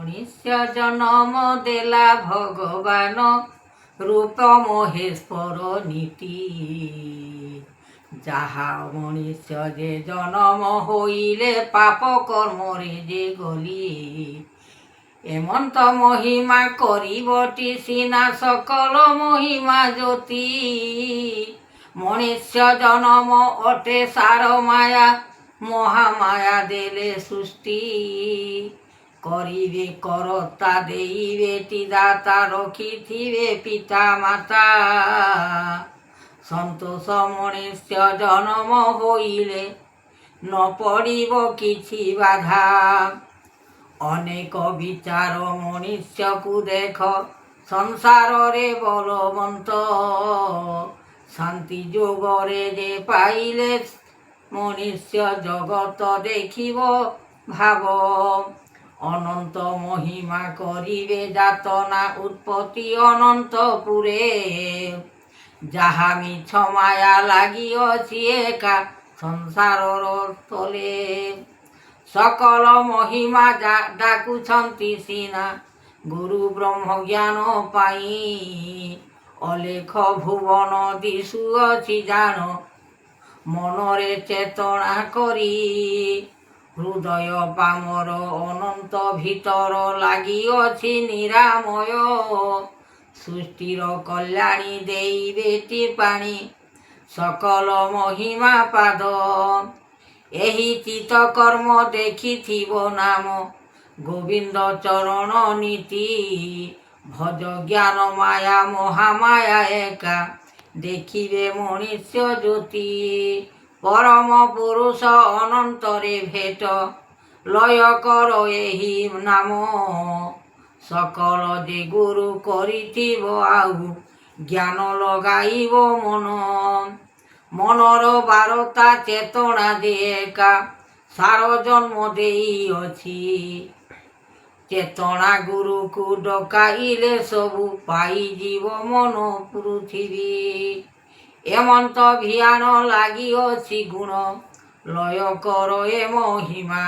ମଣିଷ ଜନମ ଦେଲା ଭଗବାନ ରୂପ ମହେଶ୍ୱର ନୀତି। ଯାହା ମଣିଷ ଯେ ଜନମ ହୋଇଲେ ପାପ କର୍ମରେ ଯେ ଗଲି। ଏମନ୍ତ ମହିମା କରିବଟି ସିନା ସକଳ ମହିମା ଜ୍ୟୋତି। ମଣିଷ ଜନମ ଅଟେ ସାର ମାୟା ମହାମାୟା ଦେଲେ ସୃଷ୍ଟି। କରିବେ କରତା ଦେଇବେ ଦାତା ରଖିଥିବେ ପିତା ମାତା। ସନ୍ତୋଷ ମଣିଷ ଜନମ ହୋଇଲେ ନ ପଡ଼ିବ କିଛି ବାଧା। ଅନେକ ବିଚାର ମଣିଷକୁ ଦେଖ ସଂସାରରେ ବଳବନ୍ତ। ଶାନ୍ତି ଯୋଗରେ ଯେ ପାଇଲେ ମଣିଷ ଜଗତ ଦେଖିବ ଭାବ। ଅନନ୍ତ ମହିମା କରିବେ ଯାତନା ଉତ୍ପତ୍ତି ଅନନ୍ତପୁରେ। ଯାହା ମିଛ ମାୟା ଲାଗିଅଛି ଏକା ସଂସାରର ତଲେ। ସକଳ ମହିମା ଡାକୁଛନ୍ତି ସିନା ଗୁରୁ ବ୍ରହ୍ମ ଜ୍ଞାନ ପାଇଁ। ଅଲେଖ ଭୁବନ ଦିଶୁଅଛି ଜାଣ ମନରେ ଚେତନା କରି। ହୃଦୟ ପାମର ଅନନ୍ତ ଭିତର ଲାଗିଅଛି ନିରାମୟ। ସୃଷ୍ଟିର କଲ୍ୟାଣୀ ଦେଇବେଟି ପାଣି ସକଳ ମହିମା ପାଦ। ଏହି ଚିତ କର୍ମ ଦେଖିଥିବ ନାମ ଗୋବିନ୍ଦ ଚରଣ ନୀତି। ଭଜ ଜ୍ଞାନ ମାୟା ମହାମାୟା ଏକା ଦେଖିବେ ମଣିଷ ଜ୍ୟୋତି। ପରମ ପୁରୁଷ ଅନନ୍ତରେ ଭେଟ ଲୟ କର ଏହି ନାମ। ସକଳ ଯେ ଗୁରୁ କରିଥିବ ଆଉ ଜ୍ଞାନ ଲଗାଇବ ମନ। ମନର ବାରତା ଚେତନା ଯେ ଏକା ସାର ଜନ୍ମ ଦେଇଅଛି। ଚେତନା ଗୁରୁକୁ ଡକାଇଲେ ସବୁ ପାଇଯିବ ମନ ପୃଥିବୀ। ଏମନ୍ତ ଭିଆନ ଲାଗିଅଛି ଗୁଣ ଲୟ କର ଏ ମହିମା।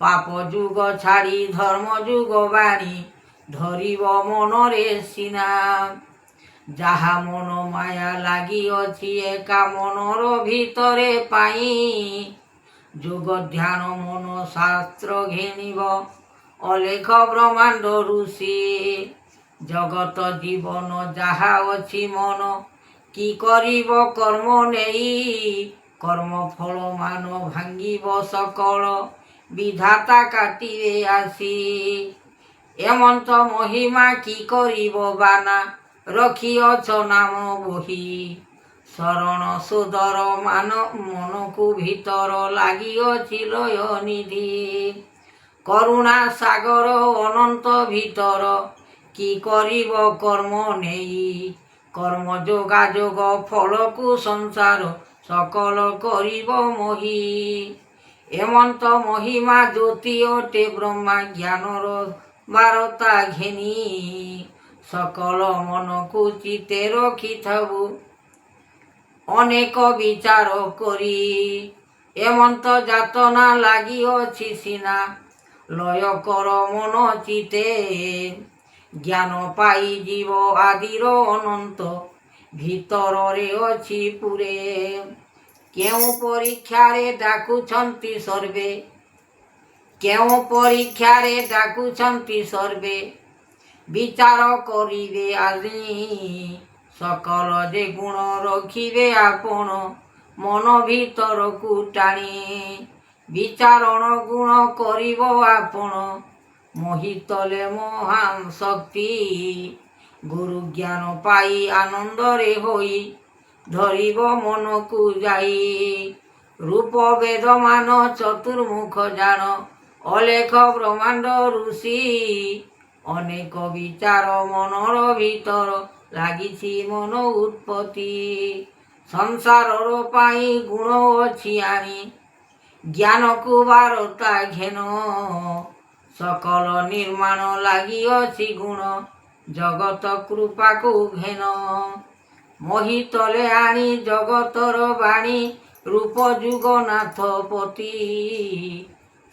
ପାପ ଯୁଗ ଛାଡ଼ି ଧର୍ମ ଯୁଗ ବାଣୀ ଧରିବ ମନରେ ସିନା। ଯାହା ମନ ମାୟା ଲାଗିଅଛି ଏକା ମନର ଭିତରେ ପାଇଁ। ଯୋଗ ଧ୍ୟାନ ମନ ଶାସ୍ତ୍ର ଘେନିବ ଅଲେଖ ବ୍ରହ୍ମାଣ୍ଡ ଋଷି। ଜଗତ ଜୀବନ ଯାହା ଅଛି ମନ କି କରିବ କର୍ମ ନେଇ। କର୍ମ ଫଳ ମାନ ଭାଙ୍ଗିବ ସକଳ ବିଧାତା କାଟିବେ ଆସି। ଏମନ୍ତ ମହିମା କି କରିବ ବାନା ରଖିଅଛ ନାମ ବହି। ଶରଣ ସୋଦର ମନକୁ ଭିତର ଲାଗିଅଛି ଲୟ ନିଧି। କରୁଣା ସାଗର ଅନନ୍ତ ଭିତର କି କରିବ କର୍ମ ନେଇ। କର୍ମ ଯୋଗାଯୋଗ ଫଳକୁ ସଂସାର ସକଳ କରିବ ମୋହି। ଏମନ୍ତ ମହିମା ଜ୍ୟୋତି ଅଟେ ବ୍ରହ୍ମା ଜ୍ଞାନର ବାରତା ଘେନି। ସକଳ ମନକୁ ଚିତେ ରଖିଥାବୁ ଅନେକ ବିଚାର କରି। ଏମନ୍ତ ଯାତନା ଲାଗିଅଛି ସିନା ଲୟ କର ମନ ଚିତେ। ଜ୍ଞାନ ପାଇଯିବ ଆଦିର ଅନନ୍ତ ଭିତରରେ ଅଛି ପୁରେ। କେଉଁ ପରୀକ୍ଷାରେ ଡାକୁଛନ୍ତି ସର୍ବେ କେଉଁ ପରୀକ୍ଷାରେ ଡାକୁଛନ୍ତି ସର୍ବେ ବିଚାର କରିବେ ଆଜି। ସକଳ ଯେ ଗୁଣ ରଖିବେ ଆପଣ ମନ ଭିତରକୁ ଟାଣି। ବିଚାରଣ ଗୁଣ କରିବ ଆପଣ ମୋହିତଲେ ମହାନ ଶକ୍ତି। ଗୁରୁ ଜ୍ଞାନ ପାଇ ଆନନ୍ଦରେ ହୋଇ ଧରିବ ମନକୁ ଯାଇ। ରୂପ ବେଦମାନ ଚତୁର୍ମୁଖ ଜାଣ ଅଲେଖ ବ୍ରହ୍ମାଣ୍ଡ ଋଷି। ଅନେକ ବିଚାର ମନର ଭିତର ଲାଗିଛି ମନ ଉତ୍ପତ୍ତି। ସଂସାରର ପାଇଁ ଗୁଣ ଅଛି ଆଣି ଜ୍ଞାନକୁ ବାରତା ଘେନ। ସକଳ ନିର୍ମାଣ ଲାଗିଅଛି ଗୁଣ ଜଗତ କୃପାକୁ ଘେନ। ମୋହିତଲେ ଆଣି ଜଗତର ବାଣୀ ରୂପ ଯୁଗନାଥ ପତି।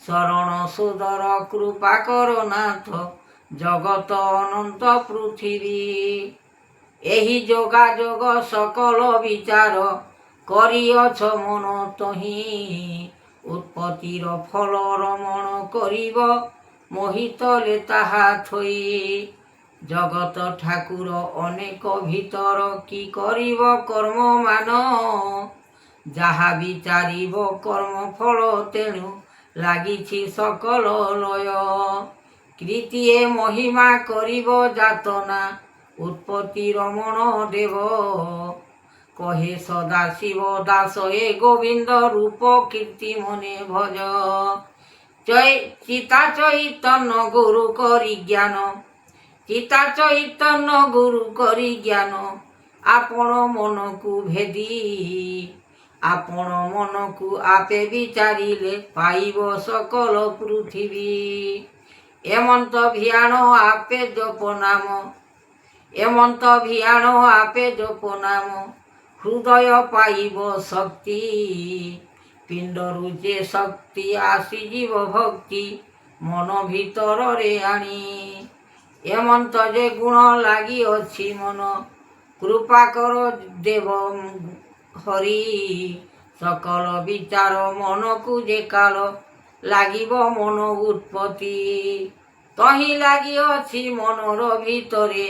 ଶରଣ ସୁଦର କୃପା କର ନାଥ ଜଗତ ଅନନ୍ତ ପୃଥିବୀ। ଏହି ଯୋଗାଯୋଗ ସକଳ ବିଚାର କରିଅଛ ମନ ତହିଁ। ଉତ୍ପତ୍ତିର ଫଳ ରମଣ କରିବ ମୋହିତଲେ ତାହା ଥୋଇ। ଜଗତ ଠାକୁର ଅନେକ ଭିତର କି କରିବ କର୍ମମାନ। ଯାହା ବିଚାରିବ କର୍ମଫଳ ତେଣୁ ଲାଗିଛି ସକଳ ଲୟ। କୀର୍ତ୍ତିଏ ମହିମା କରିବ ଯାତନା ଉତ୍ପତ୍ତି ରମଣ ଦେବ। କହେ ସଦାଶିବ ଦାସ ଏ ଗୋବିନ୍ଦ ରୂପ କୀର୍ତ୍ତି ମନେ ଭଜ। ଚିତା ଚୈତନ୍ୟ ଗୁରୁ କରି ଜ୍ଞାନ ଚିତା ଚୈତନ୍ୟ ଗୁରୁ କରି ଜ୍ଞାନ। ଆପଣ ମନକୁ ଭେଦି ଆପଣ ମନକୁ ଆପେ ବିଚାରିଲେ ପାଇବ ସକଳ ପୃଥିବୀ। ଏମନ୍ତ ଭିଆଣ ଆପେ ଜପ ନାମ ଏମନ୍ତ ଭିଆଣ ଆପେ ଜପ ନାମ। ହୃଦୟ ପାଇବ ଶକ୍ତି ପିଣ୍ଡରୁ ଯେ ଶକ୍ତି ଆସିଯିବ ଭକ୍ତି ମନ ଭିତରରେ ଆଣି। ଏମନ୍ତ ଯେ ଗୁଣ ଲାଗିଅଛି ମନ କୃପା କର ଦେବ ହରି। ସକଳ ବିଚାର ମନକୁ ଯେ କାଳ ଲାଗିବ ମନ ଉତ୍ପତ୍ତି। ତହିଁ ଲାଗିଅଛି ମନର ଭିତରେ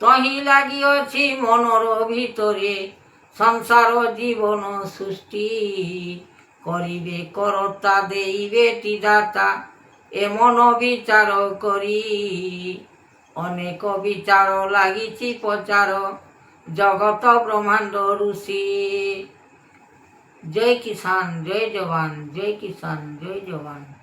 ତହିଁ ଲାଗିଅଛି ମନର ଭିତରେ। ସଂସାର ଜୀବନ ସୃଷ୍ଟି କରିବେ କରତା ଦେଇବେ ଦାତା ଏ ମନ ବିଚାର କରି। ଅନେକ ବିଚାର ଲାଗିଛି ପଚାର ଜଗତ ବ୍ରହ୍ମାଣ୍ଡ ଋଷି। ଜୟ କିଷାନ ଜୟ ଯବାନ ଜୟ କିଷାନ ଜୟ ଯବାନ।